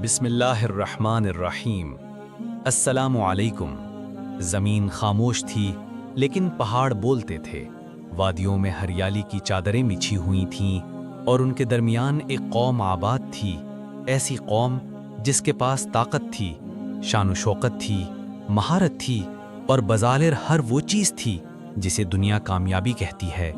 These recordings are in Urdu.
بسم اللہ الرحمن الرحیم۔ السلام علیکم۔ زمین خاموش تھی لیکن پہاڑ بولتے تھے، وادیوں میں ہریالی کی چادریں بچھی ہوئی تھیں اور ان کے درمیان ایک قوم آباد تھی، ایسی قوم جس کے پاس طاقت تھی، شان و شوکت تھی، مہارت تھی اور بظاہر ہر وہ چیز تھی جسے دنیا کامیابی کہتی ہے۔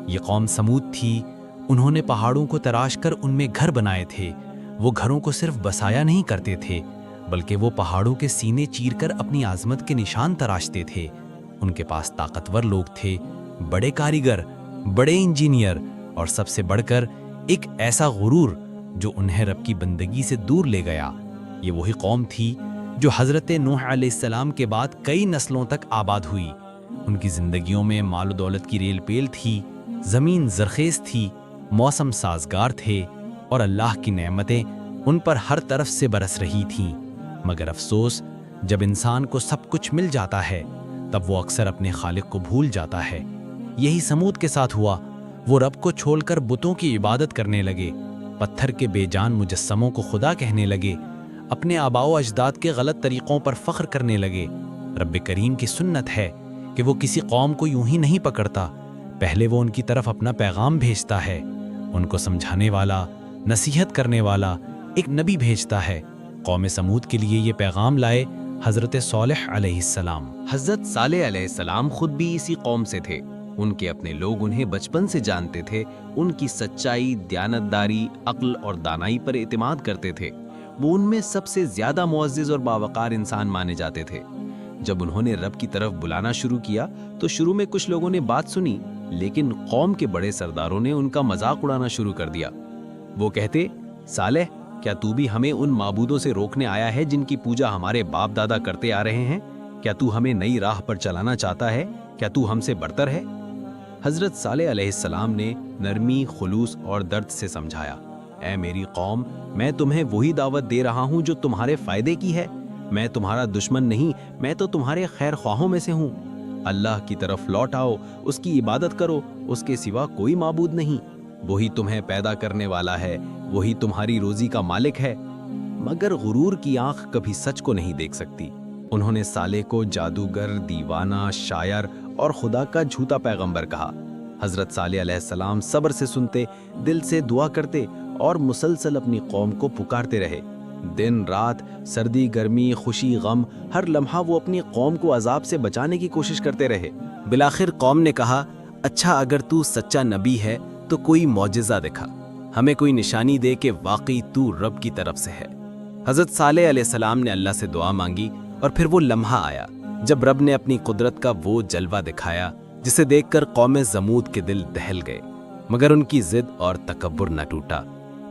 یہ قوم سمود تھی۔ انہوں نے پہاڑوں کو تراش کر ان میں گھر بنائے تھے۔ وہ گھروں کو صرف بسایا نہیں کرتے تھے بلکہ وہ پہاڑوں کے سینے چیر کر اپنی عظمت کے نشان تراشتے تھے۔ ان کے پاس طاقتور لوگ تھے، بڑے کاریگر، بڑے انجینئر اور سب سے بڑھ کر ایک ایسا غرور جو انہیں رب کی بندگی سے دور لے گیا۔ یہ وہی قوم تھی جو حضرت نوح علیہ السلام کے بعد کئی نسلوں تک آباد ہوئی۔ ان کی زندگیوں میں مال و دولت کی ریل پیل تھی، زمین زرخیز تھی، موسم سازگار تھے اور اللہ کی نعمتیں ان پر ہر طرف سے برس رہی تھیں۔ مگر افسوس، جب انسان کو سب کچھ مل جاتا ہے تب وہ اکثر اپنے خالق کو بھول جاتا ہے۔ یہی سمود کے ساتھ ہوا۔ وہ رب کو چھوڑ کر بتوں کی عبادت کرنے لگے، پتھر کے بے جان مجسموں کو خدا کہنے لگے، اپنے آباء و اجداد کے غلط طریقوں پر فخر کرنے لگے۔ رب کریم کی سنت ہے کہ وہ کسی قوم کو یوں ہی نہیں پکڑتا، پہلے وہ ان کی طرف اپنا پیغام بھیجتا ہے، ان کو سمجھانے والا، نصیحت کرنے والا ایک نبی بھیجتا ہے۔ قوم سمود کے لیے یہ پیغام لائے حضرت صالح علیہ السلام۔ حضرت صالح علیہ السلام خود بھی اسی قوم سے تھے۔ ان کے اپنے لوگ انہیں بچپن سے جانتے تھے، ان کی سچائی، دیانتداری، عقل اور دانائی پر اعتماد کرتے تھے۔ وہ ان میں سب سے زیادہ معزز اور باوقار انسان مانے جاتے تھے۔ جب انہوں نے رب کی طرف بلانا شروع کیا تو شروع میں کچھ لوگوں نے بات سنی، لیکن قوم کے بڑے سرداروں نے ان کا مذاق اڑانا شروع کر دیا۔ وہ کہتے، صالح، کیا تو بھی ہمیں ان معبودوں سے روکنے آیا ہے جن کی پوجا ہمارے باپ دادا کرتے آ رہے ہیں؟ کیا تو ہمیں نئی راہ پر چلانا چاہتا ہے؟ کیا تو ہم سے برتر ہے؟ حضرت صالح علیہ السلام نے نرمی، خلوص اور درد سے سمجھایا، اے میری قوم، میں تمہیں وہی دعوت دے رہا ہوں جو تمہارے فائدے کی ہے۔ میں تمہارا دشمن نہیں، میں تو تمہارے خیر خواہوں میں سے ہوں۔ اللہ کی طرف لوٹ آؤ، اس کی عبادت کرو، اس کے سوا کوئی معبود نہیں۔ وہی تمہیں پیدا کرنے والا ہے، وہی تمہاری روزی کا مالک ہے۔ مگر غرور کی آنکھ کبھی سچ کو نہیں دیکھ سکتی۔ انہوں نے صالح کو جادوگر، دیوانہ، شاعر اور خدا کا جھوٹا پیغمبر کہا۔ حضرت صالح علیہ السلام صبر سے سنتے، دل سے دعا کرتے اور مسلسل اپنی قوم کو پکارتے رہے۔ دن رات، سردی گرمی، خوشی غم، ہر لمحہ وہ اپنی قوم کو عذاب سے بچانے کی کوشش کرتے رہے۔ بالآخر قوم نے کہا، اچھا اگر تو سچا نبی ہے تو کوئی معجزہ دکھا، ہمیں کوئی نشانی دے کہ واقعی تو رب کی طرف سے ہے۔ حضرت صالح علیہ السلام نے اللہ سے دعا مانگی اور پھر وہ لمحہ آیا جب رب نے اپنی قدرت کا وہ جلوہ دکھایا جسے دیکھ کر قوم سمود کے دل دہل گئے۔ مگر ان کی ضد اور تکبر نہ ٹوٹا۔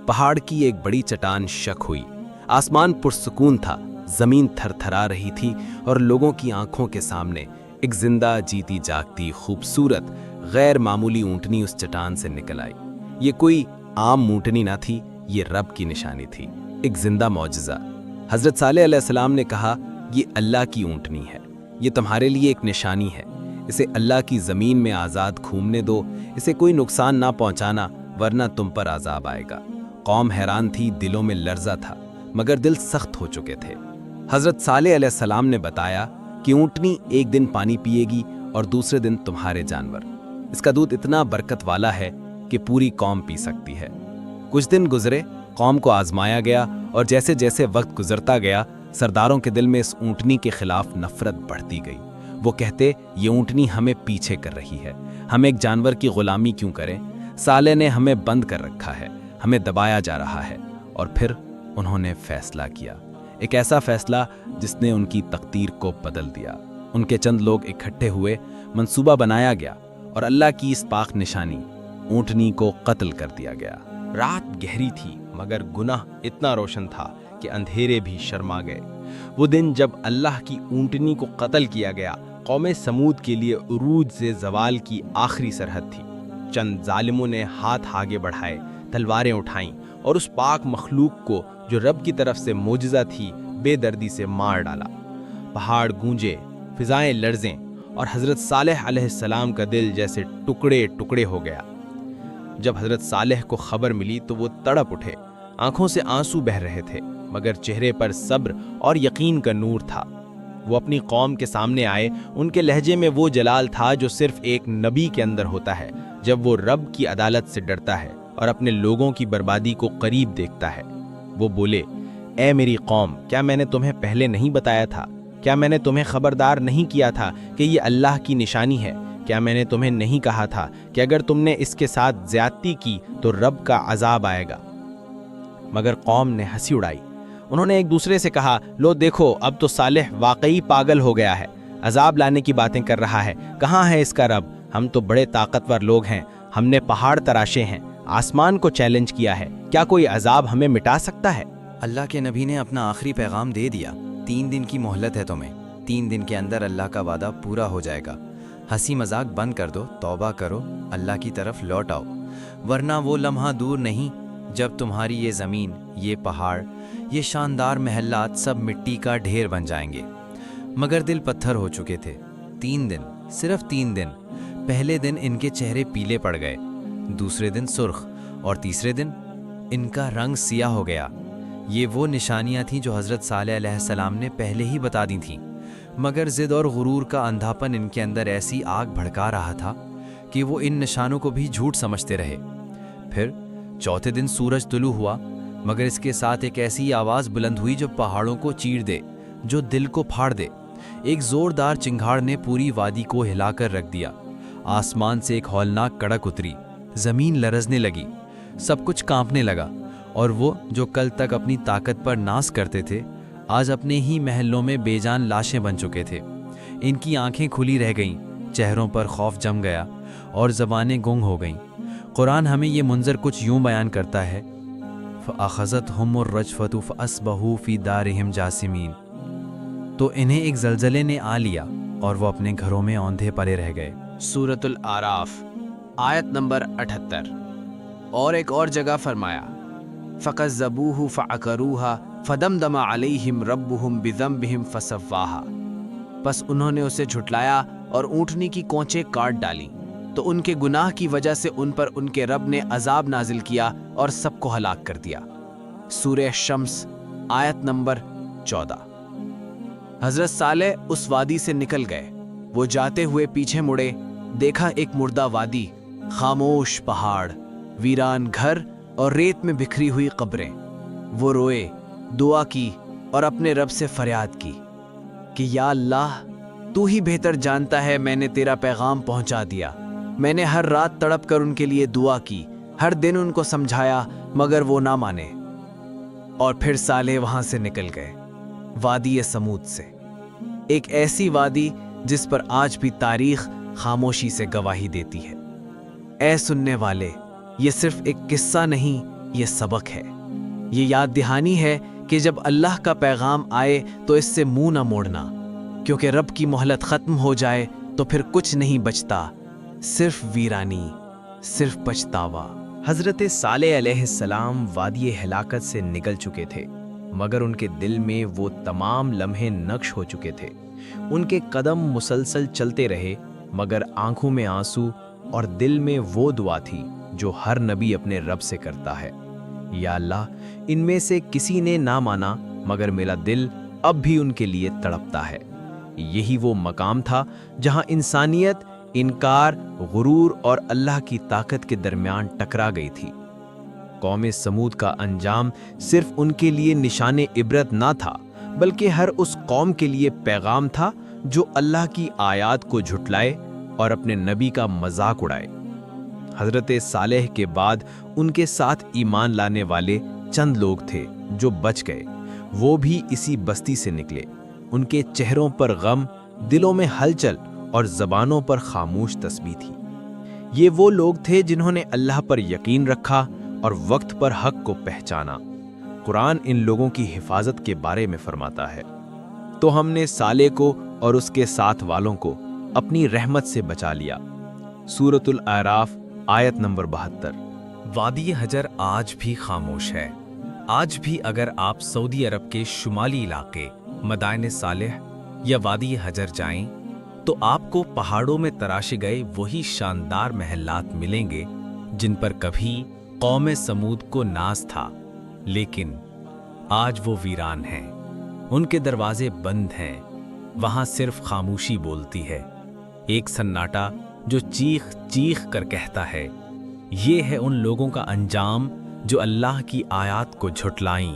پہاڑ کی ایک بڑی چٹان شک ہوئی، آسمان پرسکون تھا، زمین تھر تھرا رہی تھی اور لوگوں کی آنکھوں کے سامنے ایک زندہ جیتی جاگتی خوبصورت غیر معمولی اونٹنی اس چٹان سے نکل آئی۔ یہ کوئی عام اونٹنی نہ تھی، یہ رب کی نشانی تھی، ایک زندہ معجزہ۔ حضرت صالح علیہ السلام نے کہا، یہ اللہ کی اونٹنی ہے، یہ تمہارے لیے ایک نشانی ہے، اسے اللہ کی زمین میں آزاد گھومنے دو، اسے کوئی نقصان نہ پہنچانا ورنہ تم پر عذاب آئے گا۔ قوم حیران تھی، دلوں میں لرزہ تھا، مگر دل سخت ہو چکے تھے۔ حضرت صالح علیہ السلام نے بتایا کہ اونٹنی ایک دن پانی پیے گی اور دوسرے دن تمہارے جانور۔ اس کا دودھ اتنا برکت والا ہے کہ پوری قوم پی سکتی ہے۔ کچھ دن گزرے، قوم کو آزمایا گیا اور جیسے جیسے وقت گزرتا گیا سرداروں کے دل میں اس اونٹنی کے خلاف نفرت بڑھتی گئی۔ وہ کہتے، یہ اونٹنی ہمیں پیچھے کر رہی ہے، ہم ایک جانور کی غلامی کیوں کریں؟ صالح نے ہمیں بند کر رکھا ہے، ہمیں دبایا جا رہا ہے۔ اور پھر انہوں نے فیصلہ کیا، ایک ایسا فیصلہ جس نے ان کی تقدیر کو بدل دیا۔ ان کے چند لوگ اکٹھے ہوئے، منصوبہ بنایا گیا اور اللہ کی اس پاک نشانی اونٹنی کو قتل کر دیا گیا۔ رات گہری تھی مگر گناہ اتنا روشن تھا کہ اندھیرے بھی شرما گئے۔ وہ دن جب اللہ کی اونٹنی کو قتل کیا گیا قوم سمود کے لیے عروج سے زوال کی آخری سرحد تھی۔ چند ظالموں نے ہاتھ آگے بڑھائے، تلواریں اٹھائیں اور اس پاک مخلوق کو جو رب کی طرف سے معجزہ تھی بے دردی سے مار ڈالا۔ پہاڑ گونجے، فضائیں لرزیں اور حضرت صالح علیہ السلام کا دل جیسے ٹکڑے ٹکڑے ہو گیا۔ جب حضرت صالح کو خبر ملی تو وہ تڑپ اٹھے، آنکھوں سے آنسو بہہ رہے تھے۔ مگر چہرے پر صبر اور یقین کا نور تھا۔ وہ اپنی قوم کے سامنے آئے، ان کے لہجے میں وہ جلال تھا جو صرف ایک نبی کے اندر ہوتا ہے جب وہ رب کی عدالت سے ڈرتا ہے اور اپنے لوگوں کی بربادی کو قریب دیکھتا ہے۔ وہ بولے، اے میری قوم، کیا میں نے تمہیں پہلے نہیں بتایا تھا؟ کیا میں نے تمہیں خبردار نہیں کیا تھا کہ یہ اللہ کی نشانی ہے؟ کیا میں نے تمہیں نہیں کہا تھا کہ اگر تم نے اس کے ساتھ زیادتی کی تو رب کا عذاب آئے گا؟ مگر قوم نے ہنسی اڑائی۔ انہوں نے ایک دوسرے سے کہا، لو دیکھو، اب تو صالح واقعی پاگل ہو گیا ہے، عذاب لانے کی باتیں کر رہا ہے۔ کہاں ہے اس کا رب؟ ہم تو بڑے طاقتور لوگ ہیں، ہم نے پہاڑ تراشے ہیں، آسمان کو چیلنج کیا ہے، کیا کوئی عذاب ہمیں مٹا سکتا ہے؟ اللہ کے نبی نے اپنا آخری پیغام دے دیا، 3 دن کی مہلت ہے تمہیں، 3 دن کے اندر اللہ کا وعدہ پورا ہو جائے گا۔ ہنسی مذاق بند کر دو، توبہ کرو، اللہ کی طرف لوٹ آؤ، ورنہ وہ لمحہ دور نہیں جب تمہاری یہ زمین، یہ پہاڑ، یہ شاندار محلات سب مٹی کا ڈھیر بن جائیں گے۔ مگر دل پتھر ہو چکے تھے۔ 3 دن، صرف 3 دن۔ پہلے دن ان کے چہرے پیلے پڑ گئے، دوسرے دن سرخ، اور تیسرے دن ان کا رنگ سیاہ ہو گیا۔ یہ وہ نشانیاں تھیں جو حضرت صالح علیہ السلام نے پہلے ہی بتا دی تھیں، مگر ضد اور غرور کا اندھاپن ان کے اندر ایسی آگ بھڑکا رہا تھا کہ وہ ان نشانوں کو بھی جھوٹ سمجھتے رہے۔ پھر چوتھے دن سورج طلوع ہوا، مگر اس کے ساتھ ایک ایسی آواز بلند ہوئی جو پہاڑوں کو چیر دے، جو دل کو پھاڑ دے۔ ایک زوردار چنگھاڑ نے پوری وادی کو ہلا کر رکھ دیا۔ آسمان سے ایک ہولناک کڑک اتری، زمین لرزنے لگی، سب کچھ کانپنے لگا، اور وہ جو کل تک اپنی طاقت پر ناز کرتے تھے، آج اپنے ہی محلوں میں بے جان لاشیں بن چکے تھے۔ ان کی آنکھیں کھلی رہ گئیں، چہروں پر خوف جم گیا، اور زبانیں گنگ ہو گئیں۔ قرآن ہمیں یہ منظر کچھ یوں بیان کرتا ہے، فَأَخَذَتْهُمُ الرَّجْفَةُ فَأَصْبَحُوا فِي دَارِهِمْ جَاثِمِينَ، تو انہیں ایک زلزلے نے آ لیا اور وہ اپنے گھروں میں اوندھے پڑے رہ گئے۔ سورۃ الاعراف آیت نمبر 78۔ اور ایک اور جگہ فرمایا، فَكَذَّبُوهُ فَعَقَرُوهَا فَدَمْدَمَ عَلَيْهِمْ رَبُّهُمْ بِذَنبِهِمْ فَسَوَّاهَا، پس انہوں نے اسے جھٹلایا اور اونٹنی کی کونچیں کاٹ ڈالیں، تو ان کے گناہ کی وجہ سے ان پر ان کے رب نے عذاب نازل کیا اور سب کو ہلاک کر دیا۔ سورہ شمس آیت نمبر 14۔ حضرت صالح اس وادی سے نکل گئے، وہ جاتے ہوئے پیچھے مڑے، دیکھا ایک مردہ وادی، خاموش پہاڑ، ویران گھر اور ریت میں بکھری ہوئی قبریں۔ وہ روئے، دعا کی اور اپنے رب سے فریاد کی کہ یا اللہ، تو ہی بہتر جانتا ہے، میں نے تیرا پیغام پہنچا دیا، میں نے ہر رات تڑپ کر ان کے لیے دعا کی، ہر دن ان کو سمجھایا، مگر وہ نہ مانے۔ اور پھر صالح وہاں سے نکل گئے، وادی سمود سے، ایک ایسی وادی جس پر آج بھی تاریخ خاموشی سے گواہی دیتی ہے۔ اے سننے والے، یہ صرف ایک قصہ نہیں، یہ سبق ہے، یہ یاد دہانی ہے کہ جب اللہ کا پیغام آئے تو اس سے منہ نہ موڑنا، کیونکہ رب کی مہلت ختم ہو جائے تو پھر کچھ نہیں بچتا، صرف ویرانی، صرف پچھتاوا۔ حضرت صالح علیہ السلام وادی ہلاکت سے نکل چکے تھے، مگر ان کے دل میں وہ تمام لمحے نقش ہو چکے تھے۔ ان کے قدم مسلسل چلتے رہے، مگر آنکھوں میں آنسو اور دل میں وہ دعا تھی جو ہر نبی اپنے رب سے کرتا ہے، یا اللہ، ان میں سے کسی نے نہ مانا، مگر میرا دل اب بھی ان کے لیے تڑپتا ہے۔ یہی وہ مقام تھا جہاں انسانیت انکار، غرور اور اللہ کی طاقت کے درمیان ٹکرا گئی تھی۔ قوم سمود کا انجام صرف ان کے لیے نشان عبرت نہ تھا، بلکہ ہر اس قوم کے لیے پیغام تھا جو اللہ کی آیات کو جھٹلائے اور اپنے نبی کا مذاق اڑائے۔ حضرت صالح کے بعد ان کے ساتھ ایمان لانے والے چند لوگ تھے جو بچ گئے، وہ بھی اسی بستی سے نکلے۔ ان کے چہروں پر غم، دلوں میں ہلچل اور زبانوں پر خاموش تسبیح تھی۔ یہ وہ لوگ تھے جنہوں نے اللہ پر یقین رکھا اور وقت پر حق کو پہچانا۔ قرآن ان لوگوں کی حفاظت کے بارے میں فرماتا ہے، تو ہم نے صالح کو اور اس کے ساتھ والوں کو اپنی رحمت سے بچا لیا۔ سورۃ الاعراف آیت نمبر 72۔ وادی حجر آج بھی خاموش ہے۔ آج بھی اگر آپ سعودی عرب کے شمالی علاقے مدائن صالح یا وادی حجر جائیں تو آپ کو پہاڑوں میں تراشے گئے وہی شاندار محلات ملیں گے جن پر کبھی قوم سمود کو ناز تھا، لیکن آج وہ ویران ہیں، ان کے دروازے بند ہیں، وہاں صرف خاموشی بولتی ہے، ایک سناٹا جو چیخ چیخ کر کہتا ہے۔ یہ ہے ان لوگوں کا انجام جو اللہ کی آیات کو جھٹلائیں۔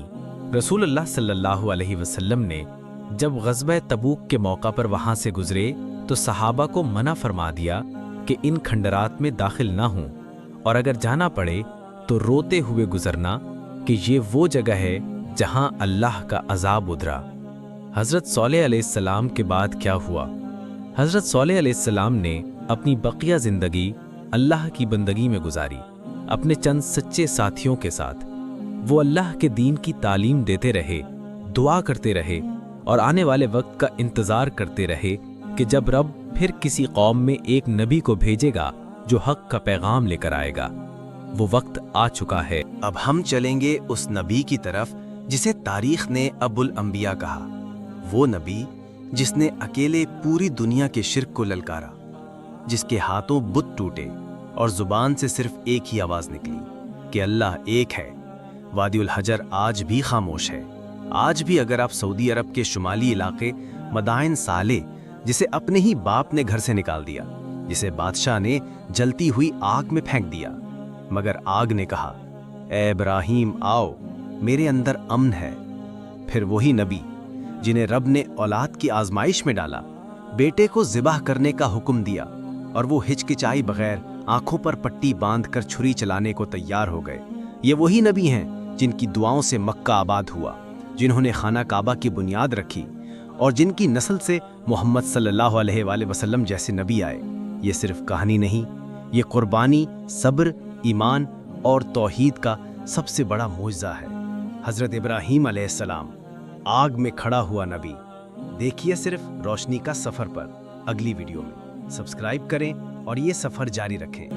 رسول اللہ صلی اللہ علیہ وسلم نے جب غزوہ تبوک کے موقع پر وہاں سے گزرے تو صحابہ کو منع فرما دیا کہ ان کھنڈرات میں داخل نہ ہوں، اور اگر جانا پڑے تو روتے ہوئے گزرنا کہ یہ وہ جگہ ہے جہاں اللہ کا عذاب اترا۔ حضرت صالح علیہ السلام کے بعد کیا ہوا؟ حضرت صالح علیہ السلام نے اپنی بقیہ زندگی اللہ کی بندگی میں گزاری، اپنے چند سچے ساتھیوں کے ساتھ۔ وہ اللہ کے دین کی تعلیم دیتے رہے، دعا کرتے رہے اور آنے والے وقت کا انتظار کرتے رہے کہ جب رب پھر کسی قوم میں ایک نبی کو بھیجے گا جو حق کا پیغام لے کر آئے گا۔ وہ وقت آ چکا ہے۔ اب ہم چلیں گے اس نبی کی طرف جسے تاریخ نے ابو الانبیاء کہا، وہ نبی جس نے اکیلے پوری دنیا کے شرک کو للکارا، جس کے ہاتھوں بت ٹوٹے اور زبان سے صرف ایک ہی آواز نکلی کہ اللہ ایک ہے۔ وادی الحجر آج بھی خاموش ہے۔ آج بھی اگر آپ سعودی عرب کے شمالی علاقے مدائن صالح، جسے اپنے ہی باپ نے گھر سے نکال دیا، جسے بادشاہ نے جلتی ہوئی آگ میں پھینک دیا، مگر آگ نے کہا اے ابراہیم آؤ، میرے اندر امن ہے۔ پھر وہی نبی جنہیں رب نے اولاد کی آزمائش میں ڈالا، بیٹے کو ذبح کرنے کا حکم دیا اور وہ ہچکچائی بغیر آنکھوں پر پٹی باندھ کر چھری چلانے کو تیار ہو گئے۔ یہ وہی نبی ہیں جن کی دعاؤں سے مکہ آباد ہوا، جنہوں نے خانہ کعبہ کی بنیاد رکھی اور جن کی نسل سے محمد صلی اللہ علیہ وآلہ وسلم جیسے نبی آئے۔ یہ صرف کہانی نہیں، یہ قربانی، صبر، ایمان اور توحید کا سب سے بڑا معجزہ ہے۔ حضرت ابراہیم علیہ السلام، آگ میں کھڑا ہوا نبی۔ دیکھیے صرف روشنی کا سفر پر اگلی ویڈیو میں۔ سبسکرائب کریں اور یہ سفر جاری رکھیں۔